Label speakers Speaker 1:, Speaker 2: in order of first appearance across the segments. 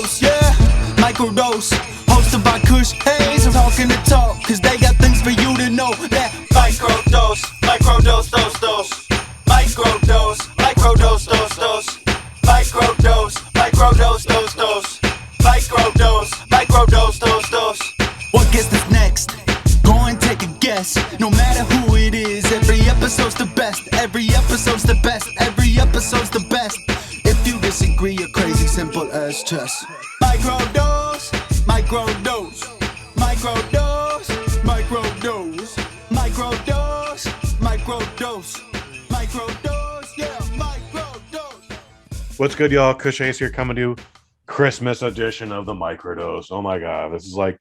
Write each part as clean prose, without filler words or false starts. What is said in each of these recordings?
Speaker 1: Microdose, yeah, Microdose. Hosted by Kush Hayes, I'm talking the talk, cause they got things for you to know. That microdose, microdose, dose. Microdose, microdose, dose. Microdose, microdose, dose. Microdose, microdose, dose. What gets this next? Go and take a guess. No matter who it is, every episode's the best. Every episode's the best. Every episode's the best. If you disagree, you're crazy, simple as chess. Microdose, microdose, microdose, microdose, microdose, microdose, microdose, yeah, microdose.
Speaker 2: What's good, y'all? Kush Hayes here, coming to Christmas edition of the Microdose. Oh my god, this is like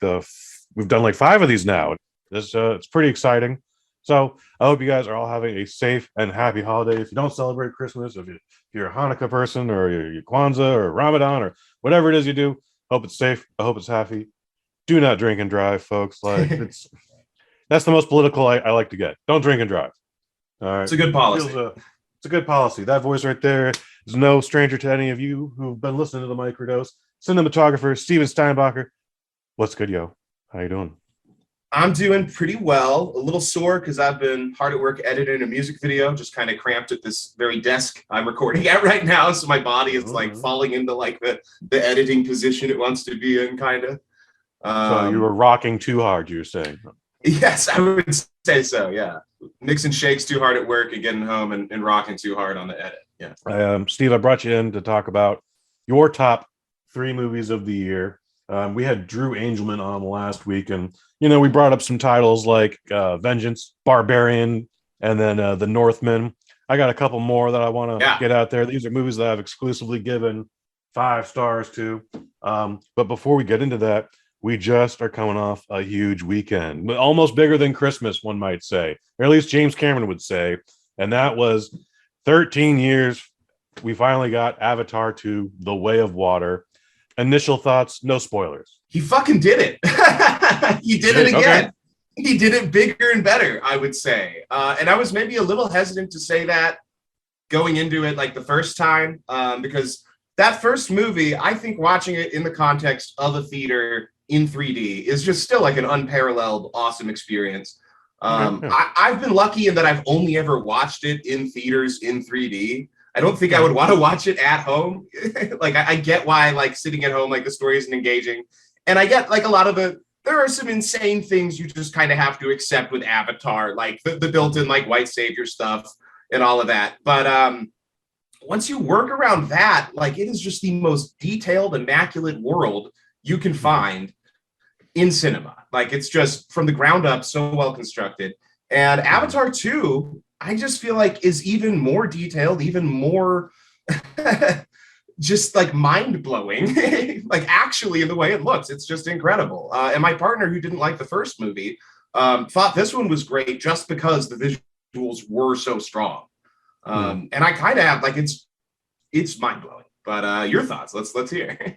Speaker 2: we've done like 5 of these now. It's pretty exciting. So I hope you guys are all having a safe and happy holiday. If you don't celebrate Christmas, if you're a Hanukkah person or you're Kwanzaa or Ramadan or whatever it is you do, hope it's safe. I hope it's happy. Do not drink and drive, folks. Like that's the most political I like to get. Don't drink and drive. All right,
Speaker 3: it's a good policy.
Speaker 2: It's a good policy. That voice right there is no stranger to any of you who've been listening to the Microdose. Cinematographer Steven Steinbacher. What's good, yo? How you doing?
Speaker 3: I'm doing pretty well. A little sore because I've been hard at work editing a music video, just kind of cramped at this very desk I'm recording at right now. So my body is like falling into like the editing position it wants to be in, kind of.
Speaker 2: So you were rocking too hard, you're saying?
Speaker 3: Yes, I would say so, yeah. Mixing shakes too hard at work and getting home and rocking too hard on the edit, yeah.
Speaker 2: Steve, I brought you in to talk about your top 3 movies of the year. We had Drew Angelman on last week, and we brought up some titles like Vengeance, Barbarian, and then The Northman. I got a couple more that I want to get out there. These are movies that I've exclusively given 5 stars to. But before we get into that, we just are coming off a huge weekend, almost bigger than Christmas, one might say, or at least James Cameron would say. And that was 13 years. We finally got Avatar 2, The Way of Water. Initial thoughts, no spoilers.
Speaker 3: He fucking did it. He did it again. Okay. He did it bigger and better, I would say. And I was maybe a little hesitant to say that going into it like the first time, because that first movie, I think watching it in the context of a theater in 3D is just still like an unparalleled, awesome experience. I've been lucky in that I've only ever watched it in theaters in 3D. I don't think I would want to watch it at home. Like I get why like sitting at home, like the story isn't engaging. And I get like a lot of there are some insane things you just kind of have to accept with Avatar, like the built-in like white savior stuff and all of that. But once you work around that, like it is just the most detailed, immaculate world you can find in cinema. Like it's just from the ground up, so well constructed. And Avatar 2, I just feel like is even more detailed, even more just like mind-blowing, like actually in the way it looks. It's just incredible. And my partner, who didn't like the first movie, thought this one was great just because the visuals were so strong. And I kind of have like it's mind-blowing. But your thoughts? Let's hear.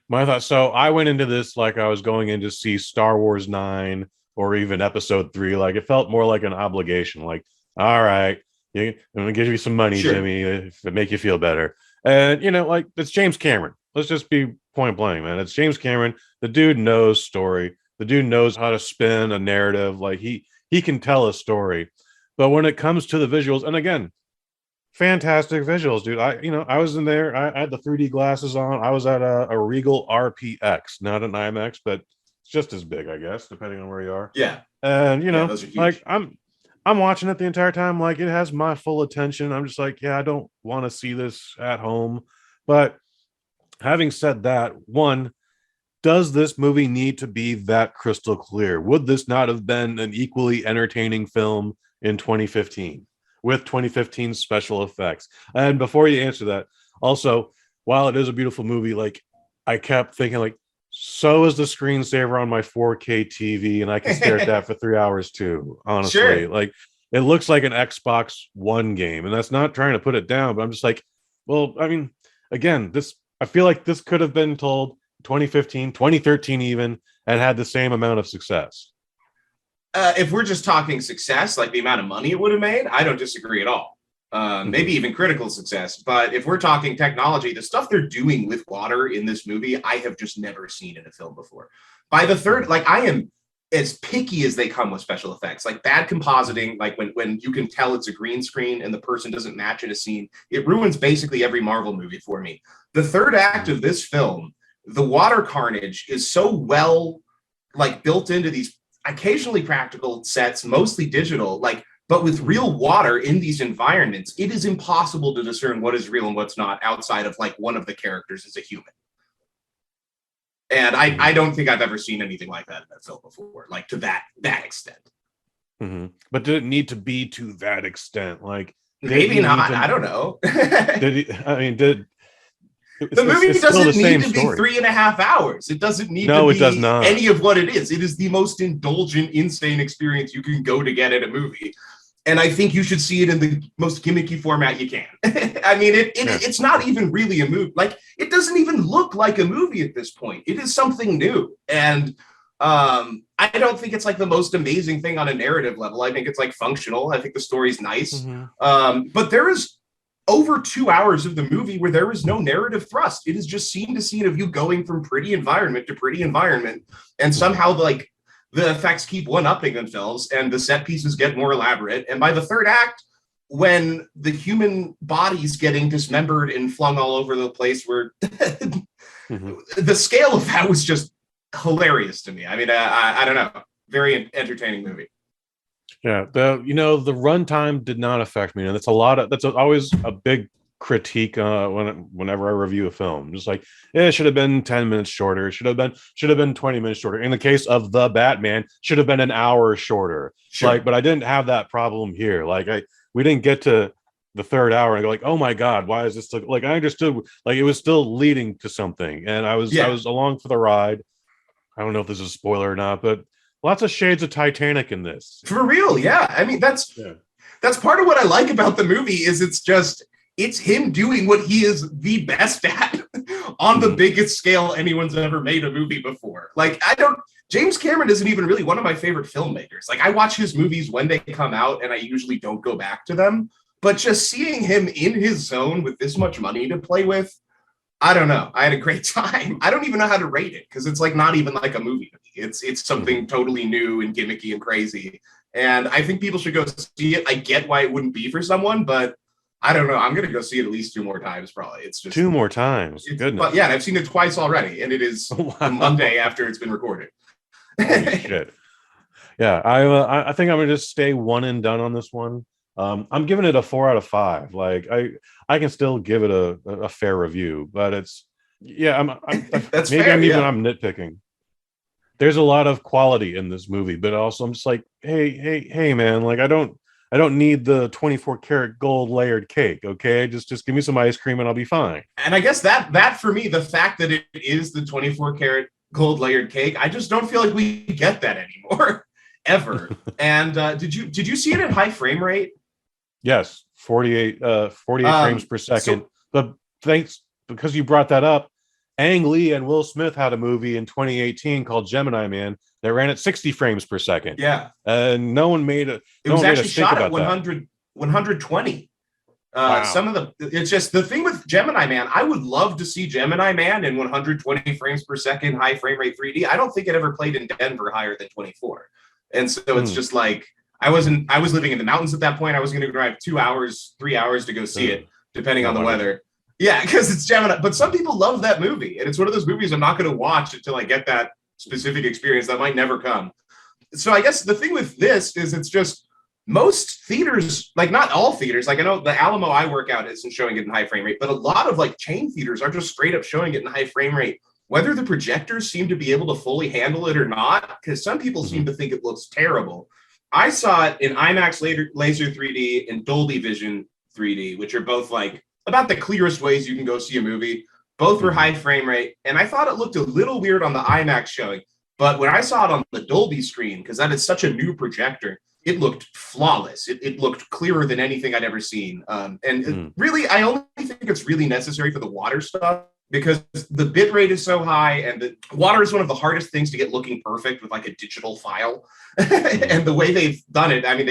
Speaker 2: My thoughts. So I went into this like I was going in to see Star Wars 9 or even Episode 3. Like it felt more like an obligation. Like, all right, I'm gonna give you some money, sure, Jimmy, if it make you feel better. And like it's James Cameron. Let's just be point blank, man. It's James Cameron. The dude knows story. The dude knows how to spin a narrative. Like he can tell a story. But when it comes to the visuals, and again, fantastic visuals, dude. I was in there. I had the 3D glasses on. I was at a Regal RPX, not an IMAX, but it's just as big, I guess, depending on where you are.
Speaker 3: Yeah.
Speaker 2: And those are huge. Like I'm watching it the entire time. Like it has my full attention. I'm just like, I don't want to see this at home. But having said that, one, does this movie need to be that crystal clear? Would this not have been an equally entertaining film in 2015 with 2015 special effects? And before you answer that, also, while it is a beautiful movie, like I kept thinking like, so is the screensaver on my 4K TV, and I can stare at that for 3 hours too. Honestly, sure. Like it looks like an Xbox One game, and that's not trying to put it down, but I'm just like, well, I mean, again, I feel like this could have been told 2015, 2013 even, and had the same amount of success.
Speaker 3: If we're just talking success, like the amount of money it would have made, I don't disagree at all. maybe even critical success. But if we're talking technology, the stuff they're doing with water in this movie, I have just never seen in a film before. By the third, like I am as picky as they come with special effects, like bad compositing, like when you can tell it's a green screen and the person doesn't match in a scene, it ruins basically every Marvel movie for me. The third act of this film, the water carnage is so well like built into these occasionally practical sets, mostly digital, like, but with real water in these environments, it is impossible to discern what is real and what's not outside of like one of the characters is a human. And I don't think I've ever seen anything like that in a film before, like to that extent.
Speaker 2: But did it need to be to that extent? Like
Speaker 3: maybe not. I don't know.
Speaker 2: The
Speaker 3: movie doesn't need to be 3.5 hours. It doesn't need to be
Speaker 2: it does not.
Speaker 3: Any of what it is. It is the most indulgent, insane experience you can go to get at a movie. And I think you should see it in the most gimmicky format you can. I mean, it's not even really a movie. Like, it doesn't even look like a movie at this point. It is something new. And I don't think it's like the most amazing thing on a narrative level. I think it's like functional. I think the story's nice. But there is over 2 hours of the movie where there is no narrative thrust. It is just scene to scene of you going from pretty environment to pretty environment. And somehow like the effects keep one-upping themselves and the set pieces get more elaborate. And by the third act, when the human body's getting dismembered and flung all over the place, where the scale of that was just hilarious to me. I mean, I don't know. Very entertaining movie.
Speaker 2: Yeah, the runtime did not affect me, and that's always a big critique whenever I review a film. Just like it should have been 10 minutes shorter. It should have been 20 minutes shorter. In the case of The Batman, should have been an hour shorter. Sure. Like, but I didn't have that problem here. Like we didn't get to the third hour and go like, oh my god, why is this like? I understood like it was still leading to something, and I was along for the ride. I don't know if this is a spoiler or not, but lots of shades of Titanic in this.
Speaker 3: For real, yeah. I mean, that's part of what I like about the movie is it's him doing what he is the best at on the biggest scale anyone's ever made a movie before. Like, James Cameron isn't even really one of my favorite filmmakers. Like, I watch his movies when they come out and I usually don't go back to them. But just seeing him in his zone with this much money to play with, I don't know. I had a great time. I don't even know how to rate it because it's like not even like a movie to me. It's something totally new and gimmicky and crazy. And I think people should go see it. I get why it wouldn't be for someone, but I don't know. I'm going to go see it at least 2 more times, probably. It's just 2
Speaker 2: more times. Goodness.
Speaker 3: But yeah, I've seen it twice already, and it is the Monday after it's been recorded.
Speaker 2: Shit. Yeah, I think I'm going to just stay one and done on this one. I'm giving it a 4 out of 5. Like I can still give it a fair review, but it's that's maybe fair, I'm nitpicking. There's a lot of quality in this movie, but also I'm just like, hey, man, like I don't need the 24 karat gold layered cake. Okay, just give me some ice cream and I'll be fine.
Speaker 3: And I guess that for me, the fact that it is the 24 karat gold layered cake, I just don't feel like we get that anymore, ever. And did you see it in high frame rate?
Speaker 2: Yes, 48 frames per second. But because you brought that up, Ang Lee and Will Smith had a movie in 2018 called Gemini Man that ran at 60 frames per second.
Speaker 3: Yeah.
Speaker 2: And no one made it.
Speaker 3: It was actually shot at 120.
Speaker 2: Wow.
Speaker 3: It's just the thing with Gemini Man. I would love to see Gemini Man in 120 frames per second, high frame rate 3D. I don't think it ever played in Denver higher than 24. And so it's just like, I was living in the mountains at that point. I was going to drive 2 hours, 3 hours to go see it, depending on the weather. Yeah, because it's Gemini. But some people love that movie. And it's one of those movies I'm not going to watch until I get that specific experience that might never come. So I guess the thing with this is it's just most theaters, like not all theaters, like I know the Alamo I work out isn't showing it in high frame rate, but a lot of like chain theaters are just straight up showing it in high frame rate. Whether the projectors seem to be able to fully handle it or not, because some people seem to think it looks terrible. I saw it in IMAX Laser 3D and Dolby Vision 3D, which are both like about the clearest ways you can go see a movie. Both were high frame rate, and I thought it looked a little weird on the IMAX showing. But when I saw it on the Dolby screen, because that is such a new projector, it looked flawless. It looked clearer than anything I'd ever seen. Really, I only think it's really necessary for the water stuff, because the bit rate is so high, and the water is one of the hardest things to get looking perfect with like a digital file. And the way they've done it, I mean,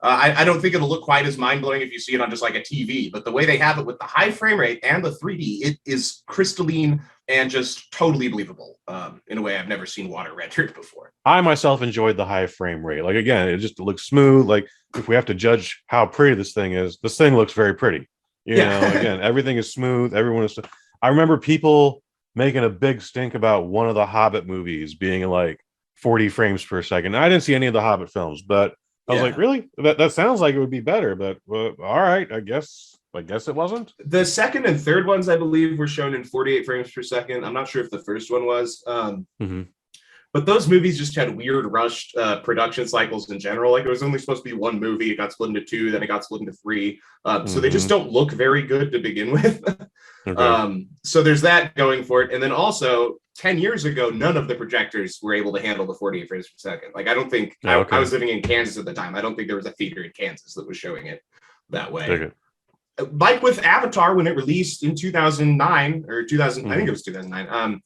Speaker 3: I don't think it'll look quite as mind-blowing if you see it on just like a TV, but the way they have it with the high frame rate and the 3D, it is crystalline and just totally believable in a way I've never seen water rendered before.
Speaker 2: I myself enjoyed the high frame rate. Like, again, it just looks smooth. Like, if we have to judge how pretty this thing is, this thing looks very pretty. You know, again, everything is smooth. Everyone is. I remember people making a big stink about one of the Hobbit movies being like 40 frames per second. I didn't see any of the Hobbit films, but I was like, really? That sounds like it would be better, but all right, I guess it wasn't.
Speaker 3: The second and third ones, I believe, were shown in 48 frames per second. I'm not sure if the first one was. But those movies just had weird rushed production cycles in general. Like, it was only supposed to be one movie. It got split into two, then it got split into three. So they just don't look very good to begin with. So there's that going for it. And then also, 10 years ago, none of the projectors were able to handle the 48 frames per second. Like, I don't think, I was living in Kansas at the time. I don't think there was a theater in Kansas that was showing it that way. Like with Avatar, when it released in 2009 or 2000, I think it was 2009,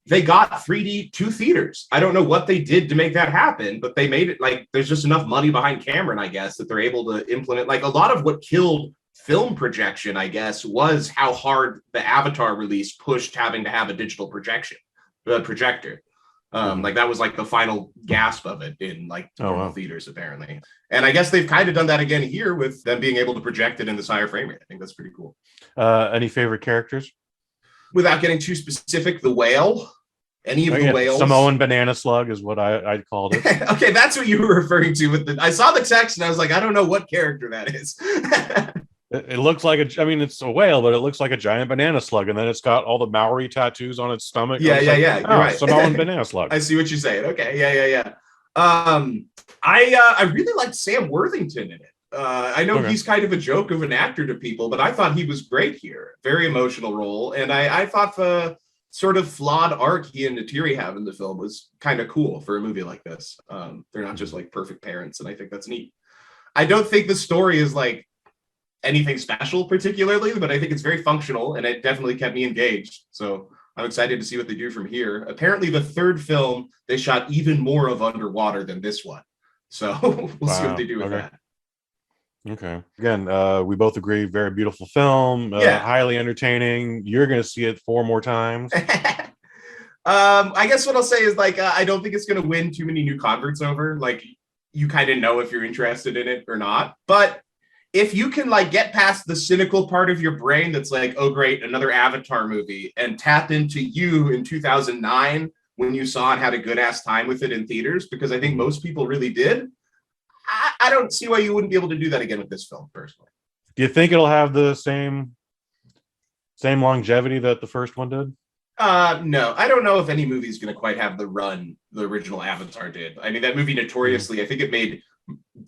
Speaker 3: they got 3D to theaters. I don't know what they did to make that happen, but they made it like there's just enough money behind Cameron, I guess, that they're able to implement. Like, a lot of what killed film projection, I guess, was how hard the Avatar release pushed having to have a digital projector. Like, that was like the final gasp of it in like theaters, apparently. And I guess they've kind of done that again here with them being able to project it in this higher frame rate. I think that's pretty cool.
Speaker 2: Any favorite characters? Without
Speaker 3: getting too specific, the whale. Any of the whales?
Speaker 2: Samoan banana slug is what I called it.
Speaker 3: Okay, that's what you were referring to with the. I saw the text and I was like, I don't know what character that is.
Speaker 2: It looks like it's a whale, but it looks like a giant banana slug, and then it's got all the Maori tattoos on its stomach.
Speaker 3: Yeah. You're right.
Speaker 2: Samoan banana slug.
Speaker 3: I see what you're saying. Okay, yeah. I really liked Sam Worthington in it. I know he's kind of a joke of an actor to people, but I thought he was great here. Very emotional role, and I thought the sort of flawed arc he and Natiri have in the film was kind of cool for a movie like this. They're not just like perfect parents, and I think that's neat. I don't think the story is like anything special particularly, but I think it's very functional, and it definitely kept me engaged. So I'm excited to see what they do from here. Apparently, the third film, they shot even more of underwater than this one. So we'll see what they do with that.
Speaker 2: Okay. Again, we both agree, very beautiful film, highly entertaining. You're going to see it 4 more times.
Speaker 3: I guess what I'll say is, like, I don't think it's going to win too many new converts over. Like, you kind of know if you're interested in it or not. But if you can, like, get past the cynical part of your brain that's like, oh, great, another Avatar movie, and tap into you in 2009 when you saw and had a good-ass time with it in theaters, because I think most people really did, I don't see why you wouldn't be able to do that again with this film, personally.
Speaker 2: Do you think it'll have the same longevity that the first one did?
Speaker 3: No, I don't know if any movie is going to quite have the run the original Avatar did. I mean, that movie notoriously, I think it made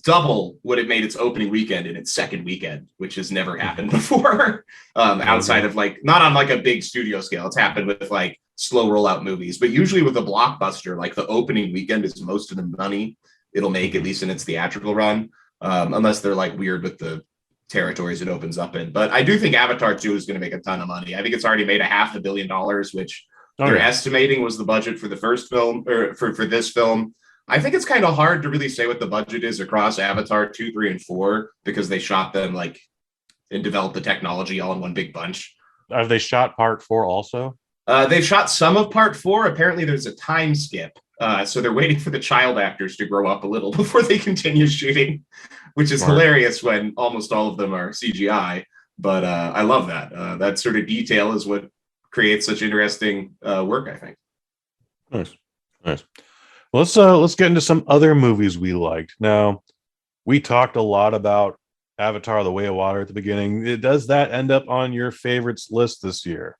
Speaker 3: double what it made its opening weekend in its second weekend, which has never happened before. Outside of, like, not on like a big studio scale. It's happened with like slow rollout movies, but usually with a blockbuster, like the opening weekend is most of the money it'll make, at least in its theatrical run, unless they're like weird with the territories it opens up in. But I do think Avatar 2 is going to make a ton of money. I think it's already made $500 million, which they're estimating was the budget for the first film, or for this film. I think it's kind of hard to really say what the budget is across Avatar 2, 3, and 4, because they shot them like and developed the technology all in one big bunch.
Speaker 2: Have they shot part 4 also?
Speaker 3: They've shot some of part 4. Apparently there's a time skip. So they're waiting for the child actors to grow up a little before they continue shooting, which is hilarious when almost all of them are CGI. But I love that. That sort of detail is what creates such interesting work, I think.
Speaker 2: Nice. Let's get into some other movies we liked. Now, we talked a lot about Avatar: The Way of Water at the beginning. Does that end up on your favorites list this year?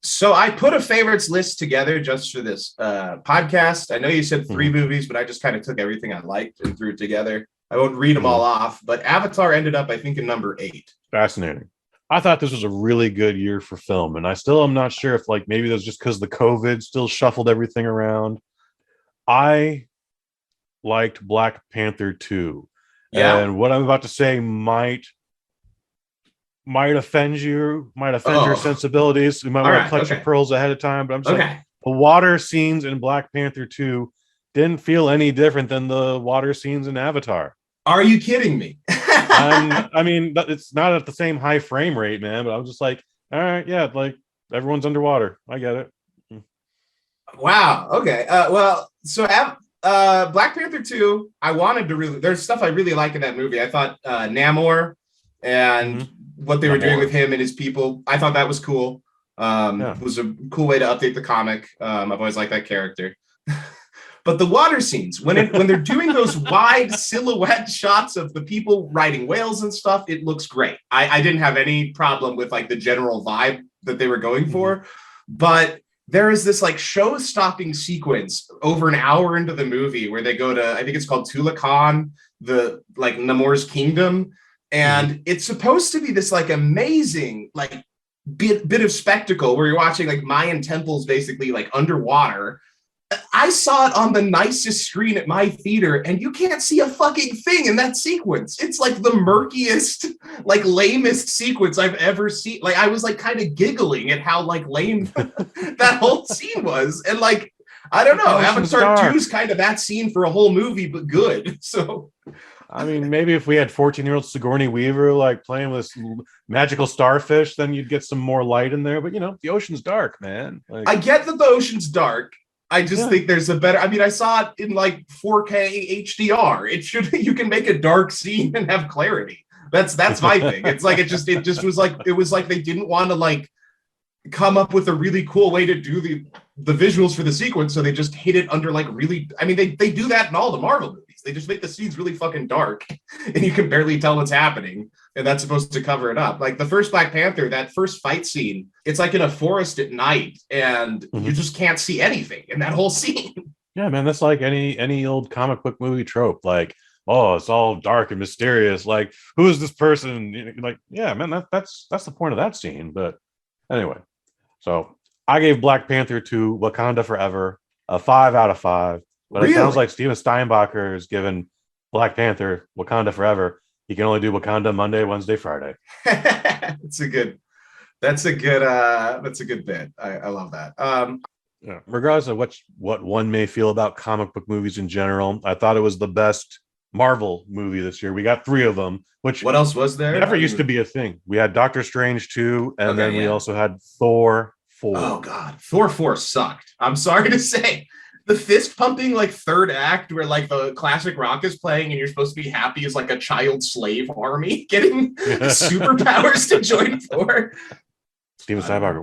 Speaker 3: So I put a favorites list together just for this podcast. I know you said 3 movies, but I just kind of took everything I liked and threw it together. I won't read them all off, but Avatar ended up, I think, in number 8.
Speaker 2: Fascinating. I thought this was a really good year for film, and I still am not sure if, like, maybe that's just because the COVID still shuffled everything around. I liked Black Panther 2. Yeah. And what I'm about to say might offend you, might offend your sensibilities. You might want to clutch your pearls ahead of time, but I'm saying the water scenes in Black Panther 2 didn't feel any different than the water scenes in Avatar.
Speaker 3: Are you kidding me?
Speaker 2: I mean, it's not at the same high frame rate, man. But I was just like, all right, yeah, like everyone's underwater. I get it.
Speaker 3: Wow. Okay. Well, so Black Panther 2, I wanted to really. There's stuff I really like in that movie. I thought Namor and what they were doing with him and his people. I thought that was cool. It was a cool way to update the comic. I've always liked that character. But the water scenes, when they're doing those wide silhouette shots of the people riding whales and stuff, it looks great. I didn't have any problem with like the general vibe that they were going for, but there is this like show-stopping sequence over an hour into the movie where they go to, I think it's called Tulakan, the like Namor's kingdom, and it's supposed to be this like amazing like bit of spectacle where you're watching like Mayan temples basically like underwater. I saw it on the nicest screen at my theater, and you can't see a fucking thing in that sequence. It's like the murkiest, like lamest sequence I've ever seen. Like I was like kind of giggling at how like lame that whole scene was. And like, I don't know, Avatar 2 is kind of that scene for a whole movie, but good. So
Speaker 2: I mean, maybe if we had 14-year-old Sigourney Weaver like playing with this magical starfish, then you'd get some more light in there. But you know, the ocean's dark, man. Like,
Speaker 3: I get that the ocean's dark. I just think there's a better. I mean, I saw it in like 4K HDR. It should. You can make a dark scene and have clarity. That's my thing. It's like it just was like they didn't want to like come up with a really cool way to do the visuals for the sequence, so they just hid it under like really. I mean, they do that in all the Marvel movies. They just make the scenes really fucking dark, and you can barely tell what's happening. And that's supposed to cover it up. Like the first Black Panther, that first fight scene, it's like in a forest at night, and you just can't see anything in that whole scene.
Speaker 2: Yeah, man, that's like any old comic book movie trope. Like, oh, it's all dark and mysterious. Like, who is this person? Like, yeah, man, that's the point of that scene. But anyway, so I gave Black Panther to Wakanda Forever a 5 out of 5. But It sounds like Steven Steinbacher is given Black Panther Wakanda Forever. He can only do Wakanda Monday, Wednesday, Friday.
Speaker 3: That's a good bit. I love that.
Speaker 2: Yeah, regardless of what one may feel about comic book movies in general, I thought it was the best Marvel movie this year. We got 3 of them. Which
Speaker 3: what else was there?
Speaker 2: Never used to be a thing. We had Doctor Strange 2, and then we also had Thor 4.
Speaker 3: Oh God, Thor 4 sucked. I'm sorry to say. The fist pumping like third act where like the classic rock is playing and you're supposed to be happy as like a child slave army getting superpowers to join Thor.
Speaker 2: Steven Steinbacher,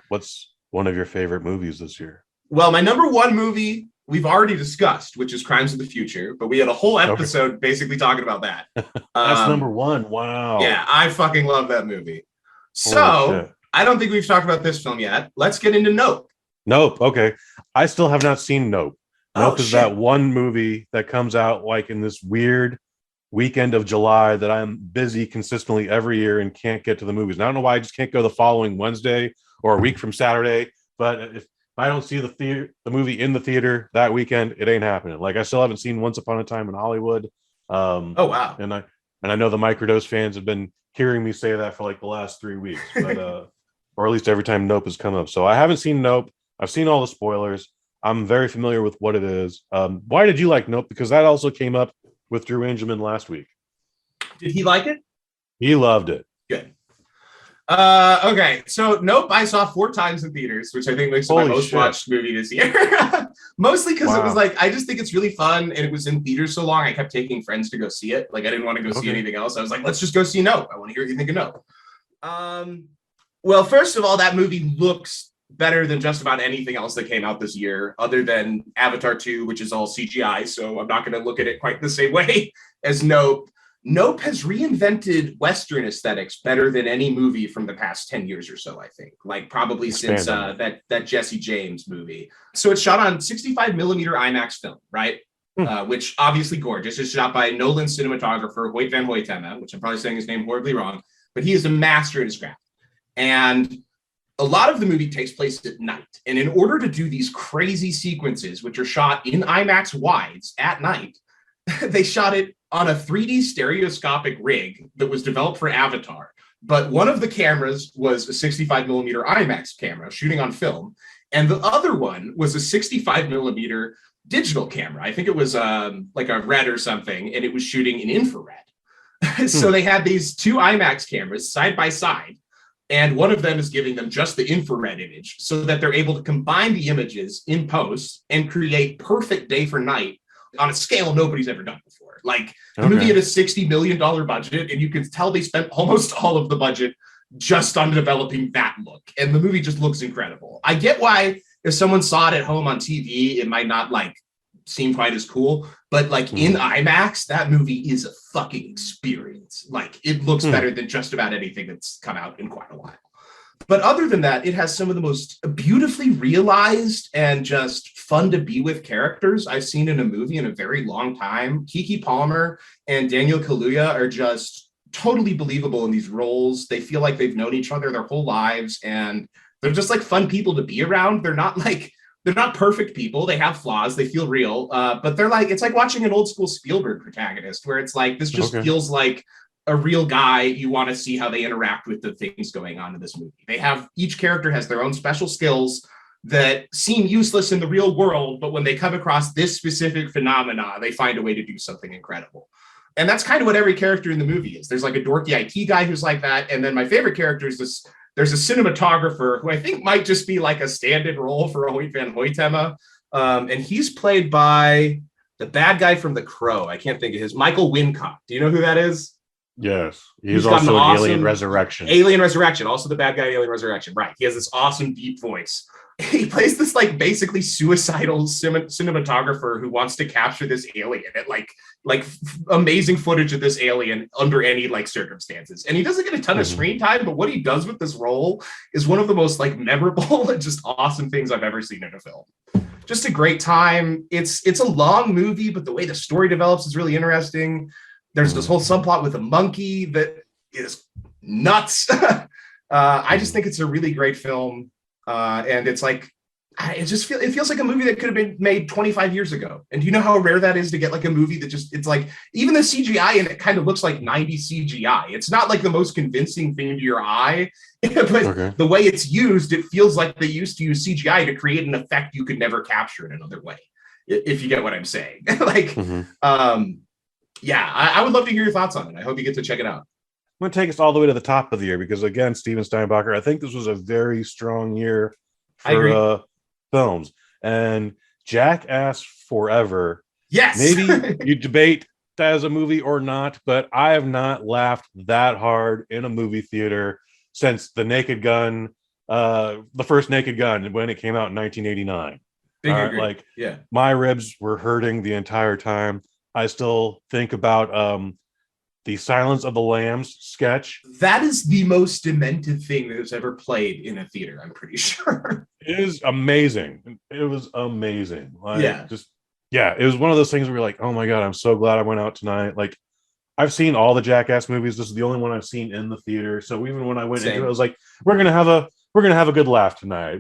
Speaker 2: what's one of your favorite movies this year?
Speaker 3: Well, my number 1 movie we've already discussed, which is Crimes of the Future, but we had a whole episode basically talking about that.
Speaker 2: That's number 1. Wow.
Speaker 3: Yeah, I fucking love that movie. So I don't think we've talked about this film yet. Let's get into Nope.
Speaker 2: Nope. Okay. I still have not seen Nope. Nope is that one movie that comes out like in this weird weekend of July that I'm busy consistently every year and can't get to the movies. And I don't know why I just can't go the following Wednesday or a week from Saturday. But if I don't see the movie in the theater that weekend, it ain't happening. Like I still haven't seen Once Upon a Time in Hollywood.
Speaker 3: Oh wow.
Speaker 2: And I know the Microdose fans have been hearing me say that for like the last 3 weeks, but or at least every time Nope has come up. So I haven't seen Nope. I've seen all the spoilers. I'm very familiar with what it is. Why did you like Nope? Because that also came up with Drew Angelman last week.
Speaker 3: Did he like it?
Speaker 2: He loved it.
Speaker 3: Good. Okay, so Nope I saw 4 times in theaters, which I think makes it my most watched movie this year. Mostly because it was like, I just think it's really fun, and it was in theaters so long, I kept taking friends to go see it. Like, I didn't want to go see anything else. I was like, let's just go see Nope. I want to hear what you think of Nope. Well, first of all, that movie looks better than just about anything else that came out this year, other than Avatar 2, which is all CGI, so I'm not going to look at it quite the same way as Nope. Nope has reinvented Western aesthetics better than any movie from the past 10 years or so, I think. Like probably since that Jesse James movie. So it's shot on 65 millimeter IMAX film, right? Which obviously gorgeous. It's shot by Nolan's cinematographer, Hoyt van Hoytema, which I'm probably saying his name horribly wrong, but he is a master at his craft. And a lot of the movie takes place at night. And in order to do these crazy sequences, which are shot in IMAX wides at night, they shot it on a 3D stereoscopic rig that was developed for Avatar. But one of the cameras was a 65 millimeter IMAX camera shooting on film. And the other one was a 65 millimeter digital camera. I think it was like a red or something, and it was shooting in infrared. So they had these two IMAX cameras side by side, and one of them is giving them just the infrared image so that they're able to combine the images in post and create perfect day for night on a scale nobody's ever done before. Like the movie had a $60 million budget, and you can tell they spent almost all of the budget just on developing that look. And the movie just looks incredible. I get why if someone saw it at home on TV, it might not like seem quite as cool, but like in IMAX, that movie is a fucking experience. Like it looks better than just about anything that's come out in quite a while. But other than that, it has some of the most beautifully realized and just fun to be with characters I've seen in a movie in a very long time. Keke Palmer and Daniel Kaluuya are just totally believable in these roles. They feel like they've known each other their whole lives, and they're just like fun people to be around. They're not perfect people. They have flaws. They feel real, but they're like, it's like watching an old school Spielberg protagonist where it's like, this just feels like a real guy. You want to see how they interact with the things going on in this movie. Each character has their own special skills that seem useless in the real world, but when they come across this specific phenomena, they find a way to do something incredible. And that's kind of what every character in the movie is. There's like a dorky IT guy who's like that. And then my favorite character is there's a cinematographer who I think might just be like a stand-in role for Hoyt van Hoytema. And he's played by the bad guy from The Crow. I can't think of his, Michael Wincott. Do you know who that is?
Speaker 2: Yes. He's also in Alien Resurrection.
Speaker 3: Alien Resurrection, also the bad guy in Alien Resurrection. Right. He has this awesome deep voice. He plays this like basically suicidal cinematographer who wants to capture this alien at like amazing footage of this alien under any like circumstances. And he doesn't get a ton of screen time, but what he does with this role is one of the most like memorable and just awesome things I've ever seen in a film. Just a great time. It's a long movie, but the way the story develops is really interesting. There's this whole subplot with a monkey that is nuts. I just think it's a really great film. And it's like, it feels like a movie that could have been made 25 years ago. And do you know how rare that is to get like a movie that it's like, even the CGI in it kind of looks like 90s CGI. It's not like the most convincing thing to your eye, but the way it's used, it feels like they used to use CGI to create an effect you could never capture in another way. If you get what I'm saying. I would love to hear your thoughts on it. I hope you get to check it out.
Speaker 2: I'm going to take us all the way to the top of the year because, again, Steven Steinbacher, I think this was a very strong year for films. And Jackass Forever.
Speaker 3: Yes.
Speaker 2: Maybe you debate that as a movie or not, but I have not laughed that hard in a movie theater since The Naked Gun, the first Naked Gun, when it came out in 1989. My ribs were hurting the entire time. I still think about the Silence of the Lambs sketch.
Speaker 3: That is the most demented thing that has ever played in a theater, I'm pretty sure.
Speaker 2: It is amazing. It was amazing. It was one of those things where you're like, oh my God, I'm so glad I went out tonight. Like, I've seen all the Jackass movies. This is the only one I've seen in the theater. So even when I went into it, I was like, we're gonna have a good laugh tonight.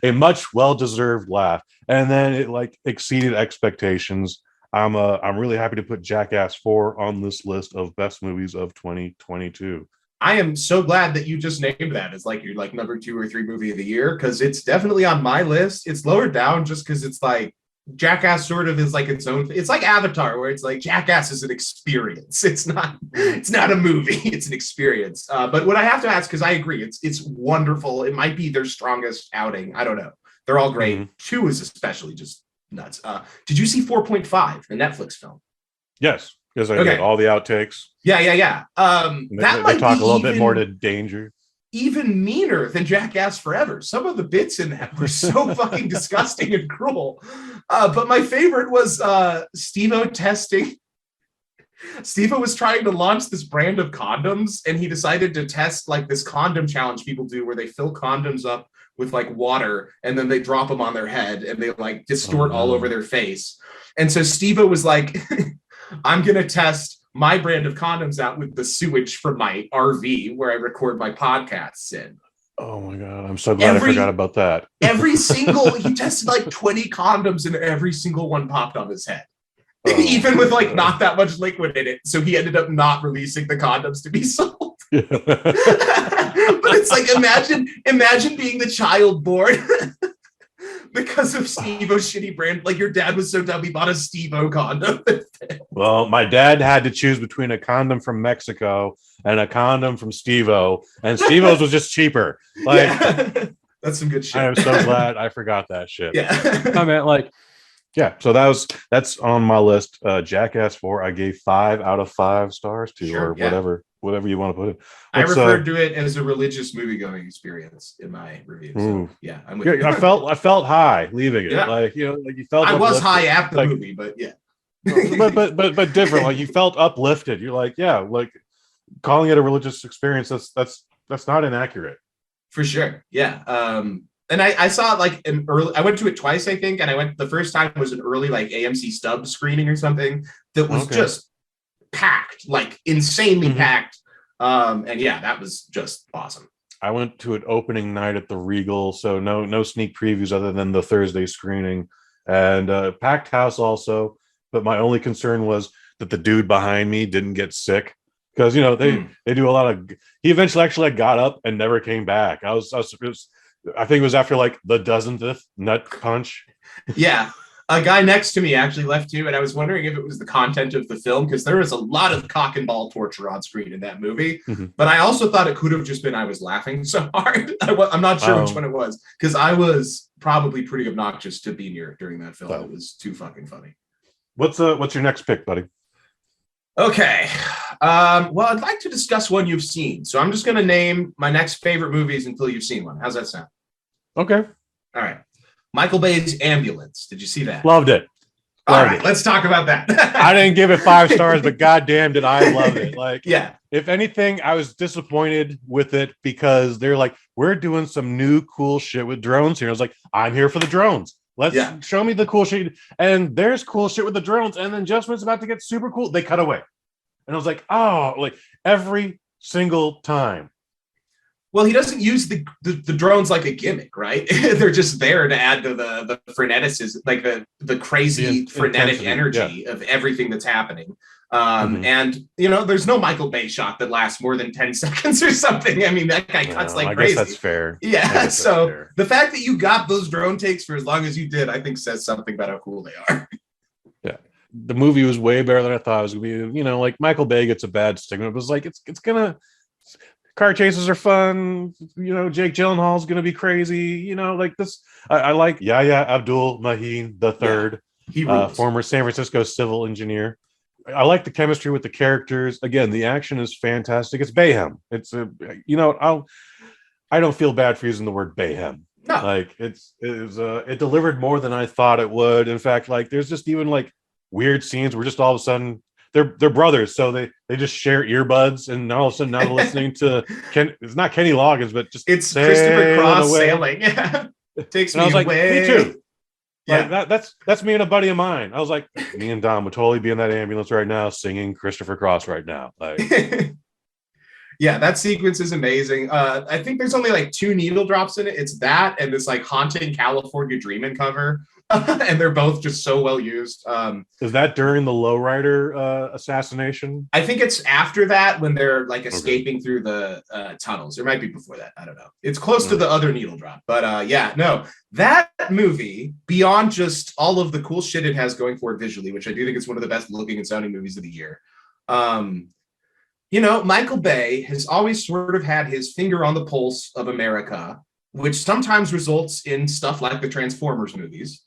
Speaker 2: A much well-deserved laugh. And then it like exceeded expectations. I'm really happy to put Jackass 4 on this list of best movies of 2022.
Speaker 3: I am so glad that you just named that as like your like number 2 or 3 movie of the year, because it's definitely on my list. It's lower down just because it's like Jackass sort of is like its own. It's like Avatar, where it's like Jackass is an experience. It's not a movie. It's an experience. But what I have to ask, because I agree, it's wonderful. It might be their strongest outing. I don't know. They're all great. 2 is especially just nuts. Did you see 4.5, the Netflix film?
Speaker 2: Yes, because I did all the outtakes.
Speaker 3: Yeah.
Speaker 2: They talk a little bit more to danger.
Speaker 3: Even meaner than Jackass Forever. Some of the bits in that were so fucking disgusting and cruel. But my favorite was Steve-O testing. Steve-O was trying to launch this brand of condoms, and he decided to test like this condom challenge people do where they fill condoms up with like water and then they drop them on their head and they like distort all over their face. And so Steve-O was like, I'm going to test my brand of condoms out with the sewage from my RV where I record my podcasts in.
Speaker 2: Oh my God. I'm so glad I forgot about that.
Speaker 3: He tested like 20 condoms and every single one popped on his head. Even with like not that much liquid in it. So he ended up not releasing the condoms to be sold. But it's like, imagine being the child born because of Steve-O's shitty brand. Like your dad was so dumb he bought a Steve-O condom.
Speaker 2: Well, my dad had to choose between a condom from Mexico and a condom from Steve-O, and Steve-O's was just cheaper. Like,
Speaker 3: yeah. That's some good shit.
Speaker 2: I am so glad I forgot that shit.
Speaker 3: Yeah.
Speaker 2: I mean, like, yeah. So that's on my list. Jackass 4, I gave 5 out of 5 stars to,
Speaker 3: Sure,
Speaker 2: or
Speaker 3: yeah.
Speaker 2: whatever you want to put it.
Speaker 3: I referred to it as a religious movie-going experience in my review. So, yeah, I'm with you.
Speaker 2: I felt high leaving it.
Speaker 3: Yeah.
Speaker 2: Like, you know, like you felt.
Speaker 3: I was
Speaker 2: uplifted.
Speaker 3: high at the
Speaker 2: like,
Speaker 3: movie, but yeah.
Speaker 2: but different. Like you felt uplifted. You're like, yeah, like calling it a religious experience. That's not inaccurate.
Speaker 3: For sure. Yeah. And I saw it like an early. I went to it twice, I think, and I went the first time was an early like AMC stub screening or something that was just packed, like insanely packed. And yeah, that was just awesome.
Speaker 2: I went to it opening night at the Regal, so no sneak previews other than the Thursday screening, and packed house also. But my only concern was that the dude behind me didn't get sick, because you know they do a lot of. He eventually actually got up and never came back. I think it was after like the dozenth nut punch.
Speaker 3: Yeah. A guy next to me actually left too, and I was wondering if it was the content of the film, because there was a lot of cock and ball torture on screen in that movie. But I also thought it could have just been I was laughing so hard. I'm not sure which one it was, because I was probably pretty obnoxious to be near during that film. It was too fucking funny.
Speaker 2: What's your next pick, buddy?
Speaker 3: Okay. Well, I'd like to discuss one you've seen. So I'm just going to name my next favorite movies until you've seen one. How's that sound?
Speaker 2: Okay.
Speaker 3: All right. Michael Bay's Ambulance. Did you see that?
Speaker 2: Loved it.
Speaker 3: All right, let's talk about that.
Speaker 2: I didn't give it 5 stars, but goddamn, did I love it! Like,
Speaker 3: yeah.
Speaker 2: If anything, I was disappointed with it because they're like, we're doing some new cool shit with drones here. I was like, I'm here for the drones. Let's show me the cool shit. And there's cool shit with the drones. And then just when it's about to get super cool, they cut away. And I was like, oh, like every single time.
Speaker 3: Well, he doesn't use the drones like a gimmick, right? They're just there to add to the freneticism, like the crazy frenetic energy of everything that's happening. And you know, there's no Michael Bay shot that lasts more than 10 seconds or something. I mean, that guy cuts like crazy.
Speaker 2: I guess that's fair.
Speaker 3: Yeah. So the fact that you got those drone takes for as long as you did, I think says something about how cool they are.
Speaker 2: Yeah. The movie was way better than I thought it was gonna be. You know, like Michael Bay gets a bad stigma. It was like it's gonna. Car chases are fun. You know, Jake Gyllenhaal's going to be crazy. You know, like this. I like Yahya Abdul-Mateen III, former San Francisco civil engineer. I like the chemistry with the characters. Again, the action is fantastic. It's Bayhem. It's you know, I don't feel bad for using the word Bayhem.
Speaker 3: No.
Speaker 2: Like it delivered more than I thought it would. In fact, like there's just even like weird scenes where just all of a sudden. They're brothers, so they just share earbuds, and all of a sudden now they're listening to it's not Kenny Loggins, but just
Speaker 3: it's Christopher Cross sailing. Yeah, it takes me away.
Speaker 2: Like, me too. Yeah, like, that's me and a buddy of mine. I was like, me and Dom would totally be in that ambulance right now, singing Christopher Cross right now. Like,
Speaker 3: yeah, that sequence is amazing. I think there's only like 2 needle drops in it. It's that and this like haunting California Dreamin' cover. And they're both just so well used.
Speaker 2: Is that during the lowrider assassination?
Speaker 3: I think it's after that when they're like escaping through the tunnels. It might be before that. I don't know. It's close to the other needle drop. But yeah, no, that movie, beyond just all of the cool shit it has going for it visually, which I do think is one of the best looking and sounding movies of the year. You know, Michael Bay has always sort of had his finger on the pulse of America, which sometimes results in stuff like the Transformers movies.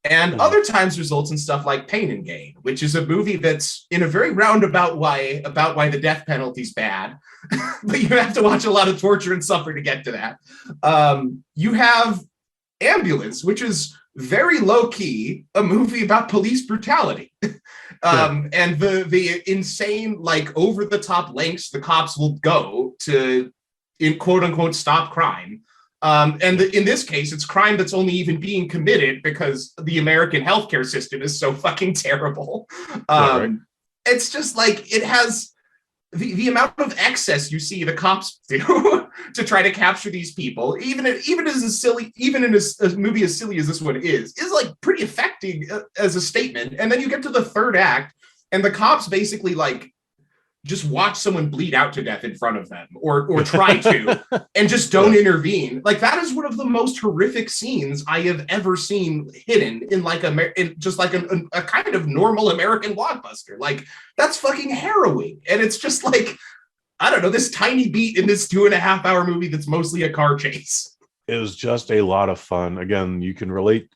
Speaker 3: And other times results in stuff like Pain and Gain, which is a movie that's in a very roundabout way about why the death penalty is bad. But you have to watch a lot of torture and suffer to get to that. You have Ambulance, which is very low key, a movie about police brutality. And the insane, like over the top lengths the cops will go to, in quote unquote, stop crime. And in this case, it's crime that's only even being committed because the American healthcare system is so fucking terrible. It's just like it has the amount of excess you see the cops do to try to capture these people, even in a movie as silly as this one is like pretty affecting as a statement. And then you get to the third act, and the cops basically like just watch someone bleed out to death in front of them, or try to, and just don't intervene. Like, that is one of the most horrific scenes I have ever seen hidden in like in just like a kind of normal American blockbuster. Like, that's fucking harrowing. And it's just like, I don't know, this tiny beat in this 2.5 hour movie that's mostly a car chase.
Speaker 2: It was just a lot of fun. Again, you can relate.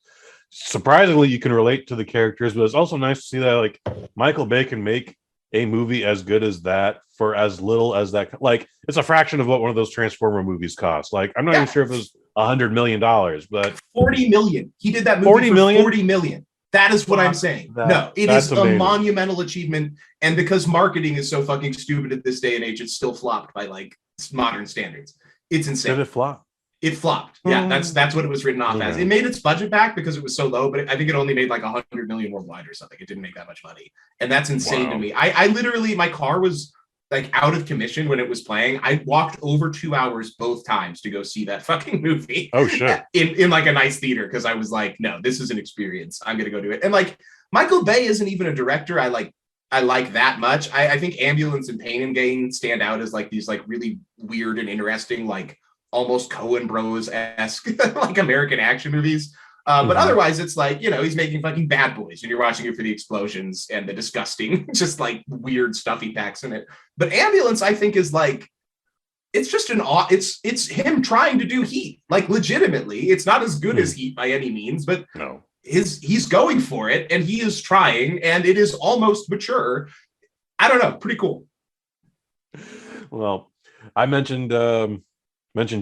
Speaker 2: Surprisingly, you can relate to the characters, but it's also nice to see that like Michael Bay can make a movie as good as that for as little as that. Like, it's a fraction of what one of those Transformer movies cost. Like, I'm not even sure if it was $100 million, but
Speaker 3: 40 million. He did that movie
Speaker 2: 40
Speaker 3: for
Speaker 2: million?
Speaker 3: 40 million. That is what I'm saying. No, it is amazing. A monumental achievement. And because marketing is so fucking stupid at this day and age, it's still flopped by like modern standards. It's insane.
Speaker 2: Did it flop?
Speaker 3: It flopped. Yeah, that's what it was written off as. It made its budget back because it was so low, but I think it only made like 100 million worldwide or something. It didn't make that much money. And that's insane to me. I literally, my car was like out of commission when it was playing. I walked over 2 hours both times to go see that fucking movie.
Speaker 2: Oh, shit.
Speaker 3: In like a nice theater, because I was like, no, this is an experience. I'm going to go do it. And like, Michael Bay isn't even a director I like that much. I think Ambulance and Pain and Gain stand out as like these like really weird and interesting, like almost Coen Bros-esque like American action movies. But otherwise, it's like, you know, he's making fucking Bad Boys and you're watching it for the explosions and the disgusting, just like weird stuff he packs in it. But Ambulance, I think, is like, it's just it's him trying to do Heat, like legitimately. It's not as good as Heat by any means, but
Speaker 2: no,
Speaker 3: he's going for it and he is trying, and it is almost mature. I don't know, pretty cool.
Speaker 2: Well, I mentioned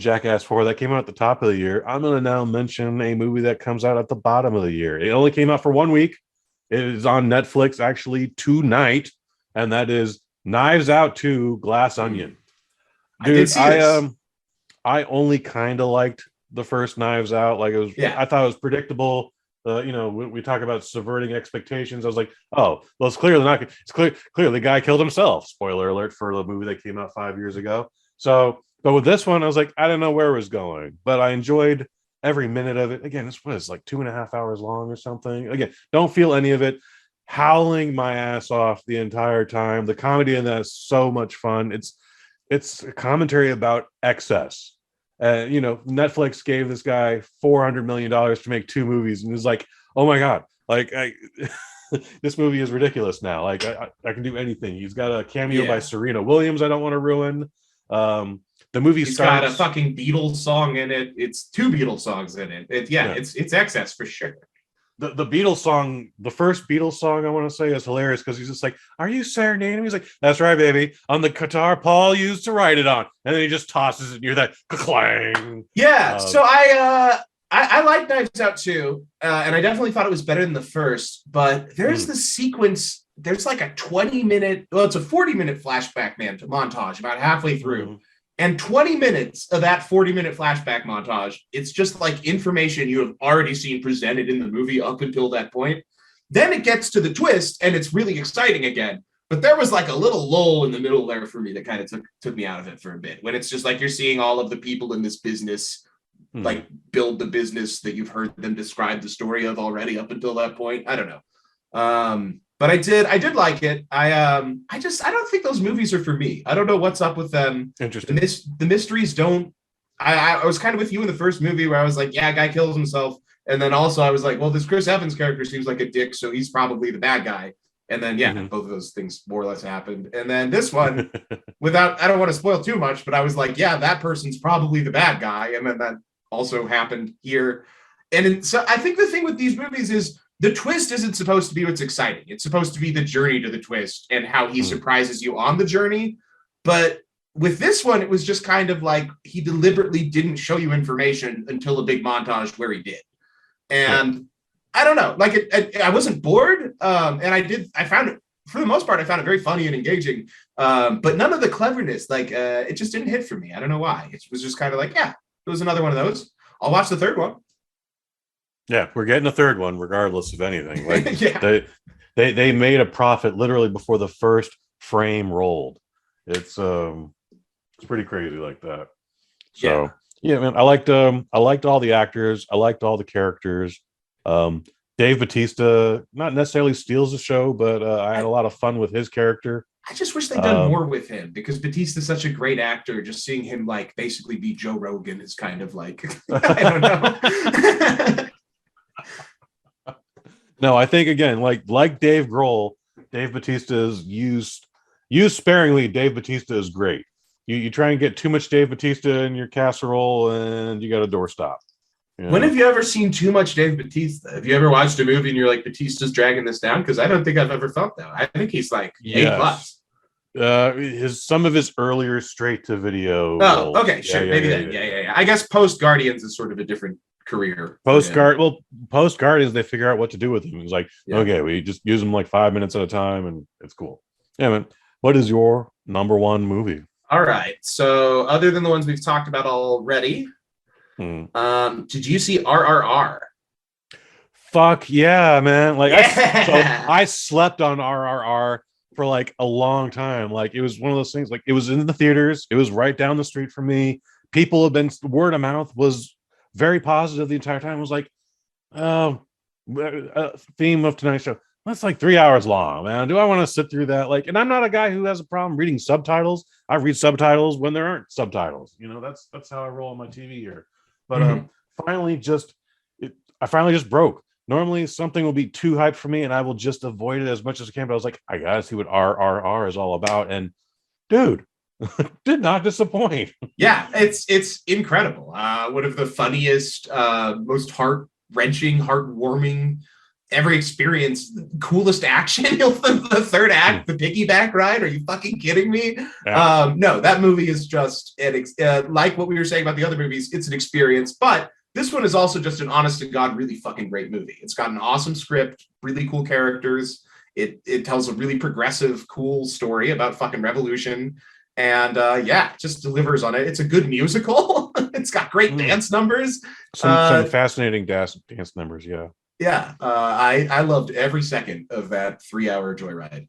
Speaker 2: Jackass 4 that came out at the top of the year. I'm going to now mention a movie that comes out at the bottom of the year. It only came out for 1 week. It is on Netflix actually tonight, and that is Knives Out 2: Glass Onion. Dude, I only kind of liked the first Knives Out. Like, it was, I thought it was predictable. You know, we talk about subverting expectations. I was like, oh, well, it's clearly not. It's clear the guy killed himself. Spoiler alert for the movie that came out 5 years ago. So, but with this one, I was like, I didn't know where it was going, but I enjoyed every minute of it. Again, this was like 2.5 hours long or something. Again, don't feel any of it. Howling my ass off the entire time. The comedy in that is so much fun. It's a commentary about excess. You know, Netflix gave this guy $400 million to make 2 movies, and it was like, oh my god, like this movie is ridiculous now. Like, I can do anything. He's got a cameo by Serena Williams. I don't want to ruin. The movie
Speaker 3: got a fucking Beatles song in it. It's 2 Beatles songs in it. It's excess for sure.
Speaker 2: The Beatles song, the first Beatles song, I want to say, is hilarious because he's just like, "Are you serenading me?" He's like, "That's right, baby. On the guitar Paul used to write it on," and then he just tosses it, and you're that clang.
Speaker 3: Yeah. So I like Knives Out too, and I definitely thought it was better than the first. But there's the sequence. There's like a 20-minute, well, it's a 40-minute flashback montage about halfway through. And 20 minutes of that 40-minute flashback montage, it's just like information you have already seen presented in the movie up until that point. Then it gets to the twist, and it's really exciting again. But there was like a little lull in the middle there for me that kind of took me out of it for a bit. When it's just like you're seeing all of the people in this business like build the business that you've heard them describe the story of already up until that point. I don't know. But I did like it. I don't think those movies are for me. I don't know what's up with them.
Speaker 2: Interesting.
Speaker 3: The mysteries don't. I was kind of with you in the first movie where I was like, yeah, guy kills himself, and then also I was like, well, this Chris Evans character seems like a dick, so he's probably the bad guy. And then both of those things more or less happened. And then this one, I don't want to spoil too much, but I was like, yeah, that person's probably the bad guy, and then that also happened here. And so I think the thing with these movies is, the twist isn't supposed to be what's exciting. It's supposed to be the journey to the twist and how he surprises you on the journey. But with this one, it was just kind of like he deliberately didn't show you information until a big montage where he did. And I don't know, like I wasn't bored. And I found it, for the most part, I found it very funny and engaging. But none of the cleverness, like it just didn't hit for me. I don't know why. It was just kind of like, it was another one of those. I'll watch the third one.
Speaker 2: Yeah, we're getting a third one regardless of anything. Like they made a profit literally before the first frame rolled. It's pretty crazy like that. So man, I liked all the actors. I liked all the characters. Dave Bautista not necessarily steals the show, but I had a lot of fun with his character.
Speaker 3: I just wish they'd done more with him because Batista's such a great actor. Just seeing him like basically be Joe Rogan is kind of like I don't know.
Speaker 2: No, I think again, like Dave Grohl, Dave Batista is used sparingly. Dave Batista is great. You try and get too much Dave Batista in your casserole, and you got a doorstop. You know?
Speaker 3: When have you ever seen too much Dave Batista? Have you ever watched a movie and you're like, Batista's dragging this down? Because I don't think I've ever felt that. I think he's like A+.
Speaker 2: Some of his earlier straight to video.
Speaker 3: Oh, okay, sure, maybe then. Yeah. I guess post Guardians is sort of a different career.
Speaker 2: Post Guardians, they figure out what to do with him. It's like, okay, we just use him like 5 minutes at a time, and it's cool. Yeah, man. What is your number one movie?
Speaker 3: All right. So, other than the ones we've talked about already, did you see RRR?
Speaker 2: Fuck yeah, man! Like, I slept on RRR for like a long time. Like, it was one of those things. Like, it was in the theaters. It was right down the street from me. People have been word of mouth was very positive the entire time. It was like, theme of tonight's show. That's like 3 hours long, man. Do I want to sit through that? Like, and I'm not a guy who has a problem reading subtitles. I read subtitles when there aren't subtitles. You know, that's how I roll on my TV here. But I finally just broke. Normally something will be too hyped for me and I will just avoid it as much as I can. But I was like, I gotta see what RRR is all about. And dude, did not disappoint.
Speaker 3: Yeah, it's incredible. One of the funniest, most heart-wrenching, heartwarming ever experienced, coolest action. The third act, the piggyback ride. Are you fucking kidding me? Yeah. No, that movie is just like what we were saying about the other movies. It's an experience, but this one is also just an honest to God, really fucking great movie. It's got an awesome script, really cool characters. It tells a really progressive, cool story about fucking revolution. And just delivers on it. It's a good musical. It's got great dance numbers.
Speaker 2: Some fascinating dance numbers, yeah.
Speaker 3: Yeah, I loved every second of that 3 hour joyride.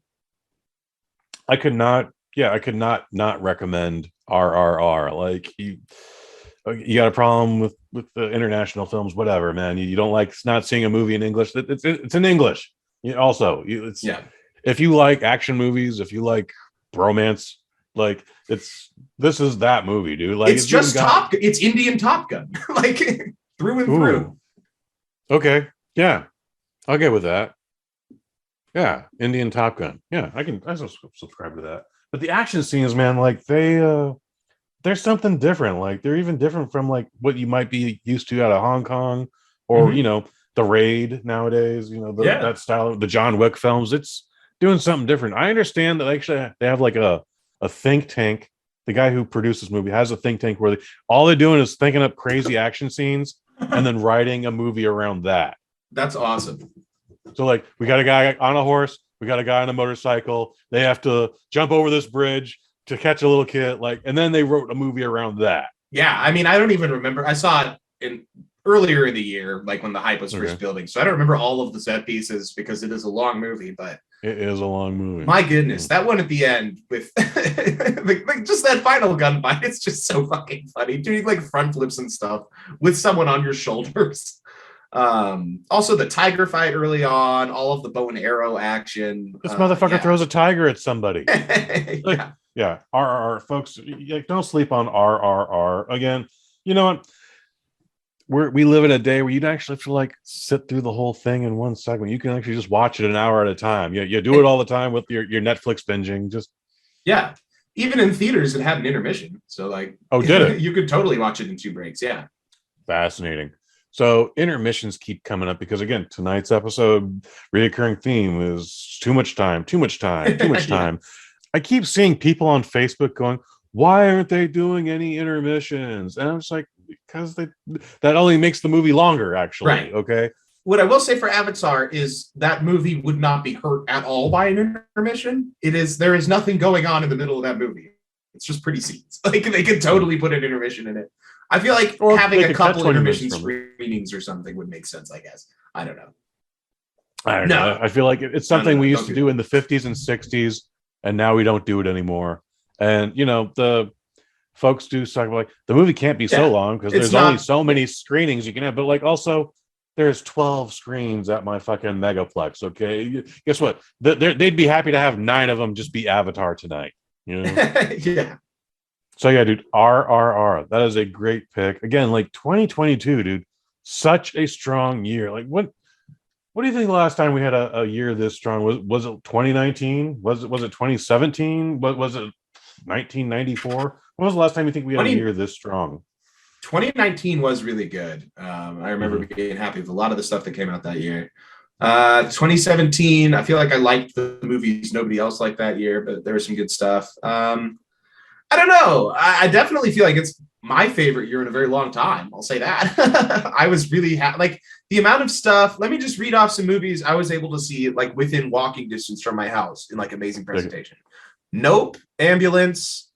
Speaker 2: I could not recommend RRR. Like, you got a problem with the international films, whatever, man. You don't like not seeing a movie in English. It's in English. If you like action movies, if you like romance, like this is that movie, dude. Like,
Speaker 3: it's just it's Indian Top Gun, like through and through.
Speaker 2: Okay. Yeah, I'll get with that. Yeah, Indian Top Gun. Yeah, I subscribe to that. But the action scenes, man, like they're something different. Like, they're even different from like what you might be used to out of Hong Kong or the Raid nowadays. That style of the John Wick films. It's doing something different. I understand that actually they have like a think tank. The guy who produced this movie has a think tank where all they're doing is thinking up crazy action scenes and then writing a movie around that.
Speaker 3: That's awesome.
Speaker 2: So, like, we got a guy on a horse, we got a guy on a motorcycle. They have to jump over this bridge to catch a little kid, like, and then they wrote a movie around that.
Speaker 3: Yeah, I mean, I don't even remember. I saw it earlier in the year, like when the hype was first building. So I don't remember all of the set pieces because it is a long movie, but
Speaker 2: it is a long movie.
Speaker 3: My goodness, that one at the end with just that final gunfight, it's just so fucking funny. Doing like front flips and stuff with someone on your shoulders. Also the tiger fight early on, all of the bow and arrow action.
Speaker 2: This motherfucker throws a tiger at somebody.
Speaker 3: Yeah.
Speaker 2: RRR, folks, don't sleep on RRR. Again, you know what? We live in a day where you don't actually have to like sit through the whole thing in one segment. You can actually just watch it an hour at a time. You do it all the time with your Netflix binging.
Speaker 3: Even in theaters, it had an intermission. So like,
Speaker 2: did it?
Speaker 3: You could totally watch it in 2 breaks. Yeah.
Speaker 2: Fascinating. So intermissions keep coming up because, again, tonight's episode reoccurring theme is too much time. I keep seeing people on Facebook going, why aren't they doing any intermissions? And I'm just like, because that only makes the movie longer, actually.
Speaker 3: Right.
Speaker 2: Okay.
Speaker 3: What I will say for Avatar is that movie would not be hurt at all by an intermission. There is nothing going on in the middle of that movie. It's just pretty scenes. Like, they could totally put an intermission in it. I feel like having a couple intermission screenings or something would make sense, I guess. I don't know.
Speaker 2: I feel like it's something we used to do in the 50s and 60s, and now we don't do it anymore. And, the folks do talk about, like, the movie can't be so long because there's only so many screenings you can have. But, like, also, there's 12 screens at my fucking megaplex. Okay, guess what? They'd be happy to have 9 of them just be Avatar tonight. You know?
Speaker 3: Yeah.
Speaker 2: So yeah, dude, RRR. That is a great pick. Again, like 2022, dude, such a strong year. Like what do you think the last time we had a year this strong? Was it 2019? Was it 2017? What was it 1994? When was the last time you think we had a year this strong?
Speaker 3: 2019 was really good. I remember being happy with a lot of the stuff that came out that year. 2017, I feel like I liked the movies nobody else liked that year, but there was some good stuff. I don't know. I definitely feel like it's my favorite year in a very long time. I'll say that. I was really like the amount of stuff. Let me just read off some movies I was able to see like within walking distance from my house in like amazing presentation. Nope, Ambulance,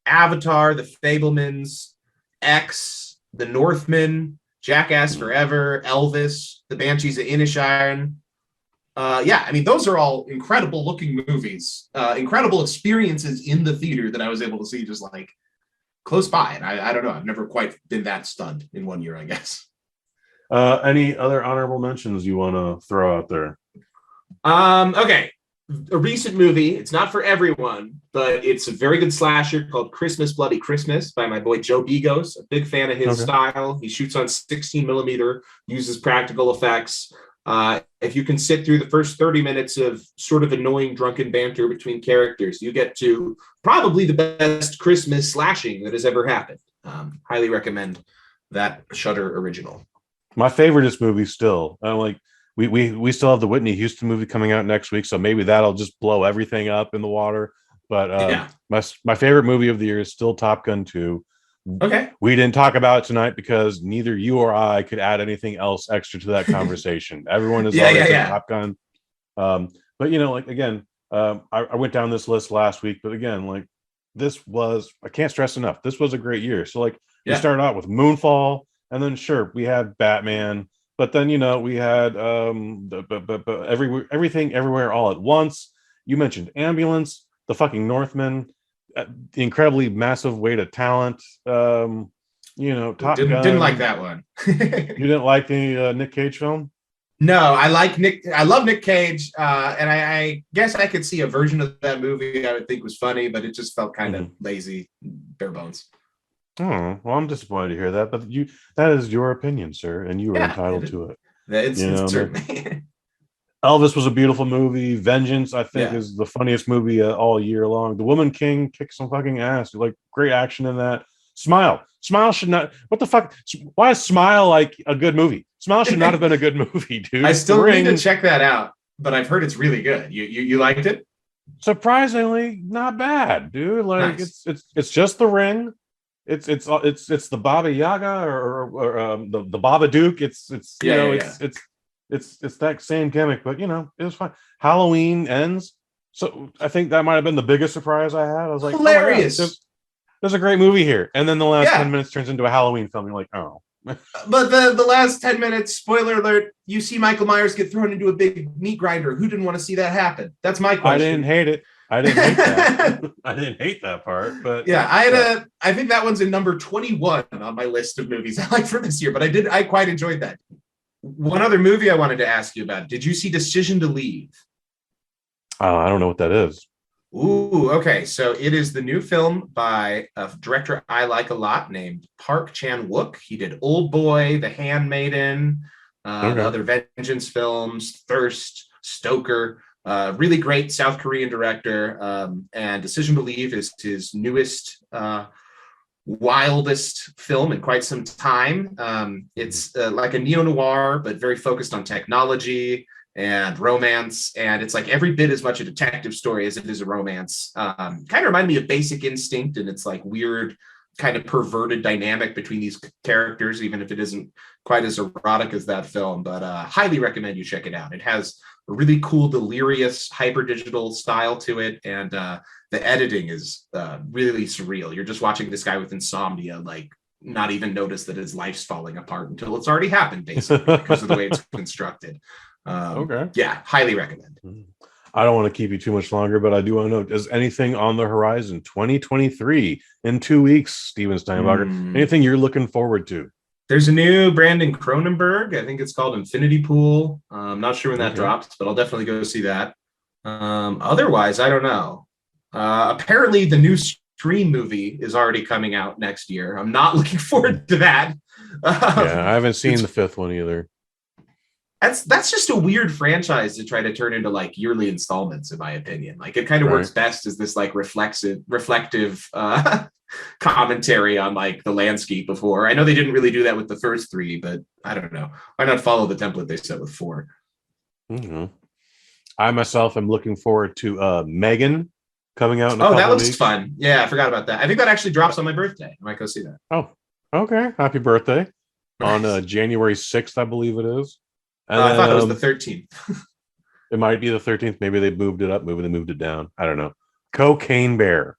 Speaker 3: Avatar, The Fabelmans, X, The Northman, Jackass Forever, Elvis, The Banshees of Inisherin. Yeah, I mean, those are all incredible looking movies, incredible experiences in the theater that I was able to see just like close by. And I don't know, I've never quite been that stunned in one year, I guess.
Speaker 2: Any other honorable mentions you want to throw out there?
Speaker 3: Okay. A recent movie. It's not for everyone, but it's a very good slasher called Christmas Bloody Christmas by my boy Joe Bigos. A big fan of his style. He shoots on 16 millimeter, uses practical effects. If you can sit through the first 30 minutes of sort of annoying drunken banter between characters, you get to probably the best Christmas slashing that has ever happened. Highly recommend that Shudder original.
Speaker 2: My favoriteest movie still. We still have the Whitney Houston movie coming out next week, so maybe that'll just blow everything up in the water. But my favorite movie of the year is still Top Gun 2.
Speaker 3: Okay.
Speaker 2: We didn't talk about it tonight because neither you or I could add anything else extra to that conversation. Everyone is always Top Gun. But you know, like again, I went down this list last week, but again, like this was, I can't stress enough, this was a great year. So like we started out with Moonfall, and then sure, we had Batman, but then you know, we had everything everywhere all at once. You mentioned Ambulance, The fucking Northman, the incredibly massive weight of talent. You know, Top Gun.
Speaker 3: Didn't like that one.
Speaker 2: You didn't like the Nick Cage film?
Speaker 3: No, I love Nick Cage, and I guess I could see a version of that movie I would think was funny, but it just felt kind of lazy, bare bones.
Speaker 2: Oh, well, I'm disappointed to hear that, but that is your opinion, sir, and you are entitled to it.
Speaker 3: It's certainly.
Speaker 2: Elvis was a beautiful movie. Vengeance, I think, is the funniest movie all year long. The Woman King kicked some fucking ass. Like, great action in that. Smile should not. What the fuck? Why is Smile like a good movie? Smile should not have been a good movie, dude.
Speaker 3: I still need to check that out, but I've heard it's really good. You liked it?
Speaker 2: Surprisingly, not bad, dude. Like it's just The Ring. It's the Baba Yaga or the Baba Duke. It's that same gimmick, but you know, it was fine. Halloween ends, so I think that might have been the biggest surprise I had. I was like,
Speaker 3: hilarious.
Speaker 2: Oh there's a great movie here, and then the last 10 minutes turns into a Halloween film. You're like, oh.
Speaker 3: But the last 10 minutes, spoiler alert, you see Michael Myers get thrown into a big meat grinder. Who didn't want to see that happen? That's my question.
Speaker 2: I didn't hate it. I didn't hate that. I didn't hate that part, but
Speaker 3: I think that one's in number 21 on my list of movies I like for this year, but I quite enjoyed that. One other movie I wanted to ask you about. Did you see Decision to Leave?
Speaker 2: I don't know what that is.
Speaker 3: Ooh, okay. So it is the new film by a director I like a lot named Park Chan-wook. He did Old Boy, The Handmaiden, other Vengeance films, Thirst, Stoker. Really great South Korean director. And Decision to Leave is his newest, wildest film in quite some time. It's like a neo-noir, but very focused on technology and romance, and it's like every bit as much a detective story as it is a romance. Kind of reminded me of Basic Instinct, and it's like weird kind of perverted dynamic between these characters, even if it isn't quite as erotic as that film. But highly recommend you check it out. It has a really cool delirious hyper digital style to it, and the editing is really surreal. You're just watching this guy with insomnia like not even notice that his life's falling apart until it's already happened, basically, because of the way it's constructed. Yeah, highly recommend.
Speaker 2: I don't want to keep you too much longer, but I do want to know, is anything on the horizon 2023 in 2 weeks, Steven Steinbacher? Anything you're looking forward to?
Speaker 3: There's a new Brandon Cronenberg. I think it's called Infinity Pool. I'm not sure when that drops, but I'll definitely go see that. Otherwise, I don't know. Apparently, the new Scream movie is already coming out next year. I'm not looking forward to that.
Speaker 2: Yeah, I haven't seen the fifth one either.
Speaker 3: That's just a weird franchise to try to turn into like yearly installments, in my opinion. Like it kind of works best as this like reflective commentary on like the landscape before. I know they didn't really do that with the first three, but I don't know. Why not follow the template they set with 4?
Speaker 2: Mm-hmm. I myself am looking forward to Megan coming out in a couple
Speaker 3: that looks
Speaker 2: weeks.
Speaker 3: fun. Yeah, I forgot about that. I think that actually drops on my birthday. I might go see that.
Speaker 2: Oh, okay. Happy birthday. Nice. On January 6th, I believe it is. And
Speaker 3: I thought it was the 13th.
Speaker 2: It might be the 13th. Maybe they moved it up. Maybe they moved it down. I don't know. Cocaine Bear,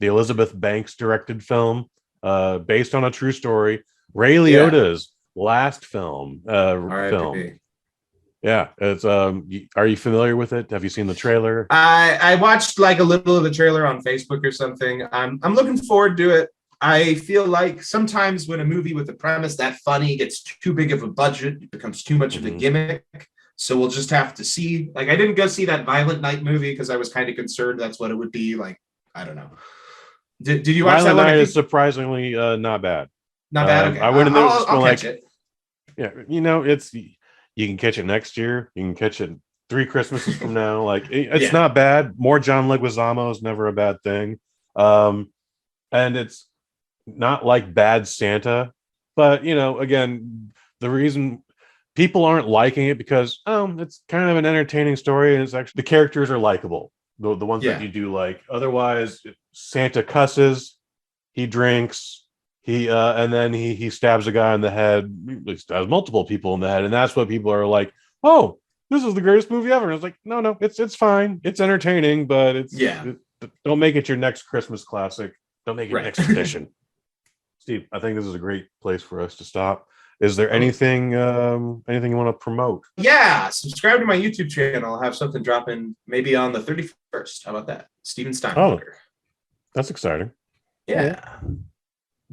Speaker 2: the Elizabeth Banks directed film, based on a true story. Ray Liotta's last film. Yeah, it's. Are you familiar with it? Have you seen the trailer?
Speaker 3: I watched like a little of the trailer on Facebook or something. I'm looking forward to it. I feel like sometimes when a movie with a premise that funny gets too big of a budget, it becomes too much of a gimmick. So we'll just have to see. Like, I didn't go see that Violent Night movie because I was kind of concerned that's what it would be. Like, I don't know. Did you watch
Speaker 2: Violent
Speaker 3: that one?
Speaker 2: Night is surprisingly not bad.
Speaker 3: Not bad. Okay.
Speaker 2: I went in there
Speaker 3: I'll catch it.
Speaker 2: Yeah, you can catch it next year. You can catch it 3 Christmases from now. Like it's not bad. More John Leguizamo is never a bad thing. And it's not like Bad Santa, but again, the reason people aren't liking it because it's kind of an entertaining story, and it's actually the characters are likable, the ones that you do like. Otherwise, Santa cusses, he drinks, and then he stabs a guy in the head. He stabs multiple people in the head, and that's what people are like. Oh, this is the greatest movie ever. And it's like, no, it's fine, it's entertaining, but don't make it your next Christmas classic. Don't make it next tradition. Steve, I think this is a great place for us to stop. Is there anything you want to promote?
Speaker 3: Yeah, subscribe to my YouTube channel. I'll have something dropping maybe on the 31st. How about that? Steven Steinbacher.
Speaker 2: Oh, that's exciting.
Speaker 3: Yeah.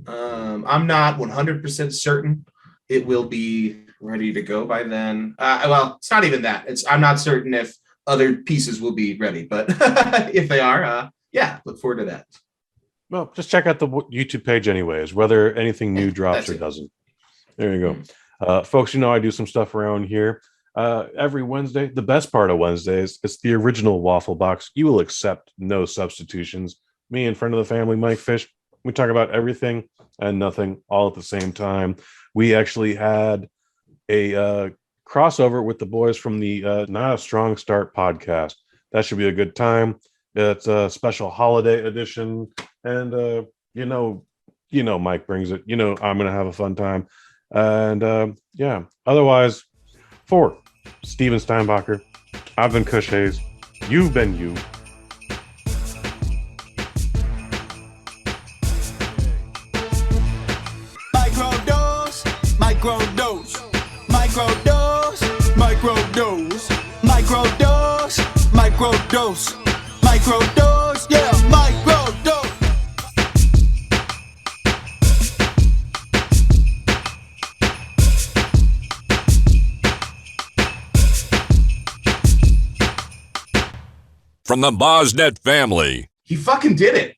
Speaker 3: I'm not 100% certain it will be ready to go by then. Well, it's not even that. I'm not certain if other pieces will be ready, but if they are, look forward to that.
Speaker 2: Well, just check out the YouTube page anyways, whether anything new drops or doesn't. There you go. Folks, I do some stuff around here. Every Wednesday, the best part of Wednesdays, it's the original Waffle Box. You will accept no substitutions. Me and friend of the family, Mike Fish, we talk about everything and nothing all at the same time. We actually had a crossover with the boys from the Not a Strong Start podcast. That should be a good time. It's a special holiday edition, and Mike brings it. I'm gonna have a fun time, and Otherwise, for Steven Steinbacher, I've been Kush Hayes. You've been you.
Speaker 1: Microdose, microdose, microdose, microdose, microdose, microdose, microdose, yeah, microdose.
Speaker 4: From the Bosnet family.
Speaker 3: He fucking did it.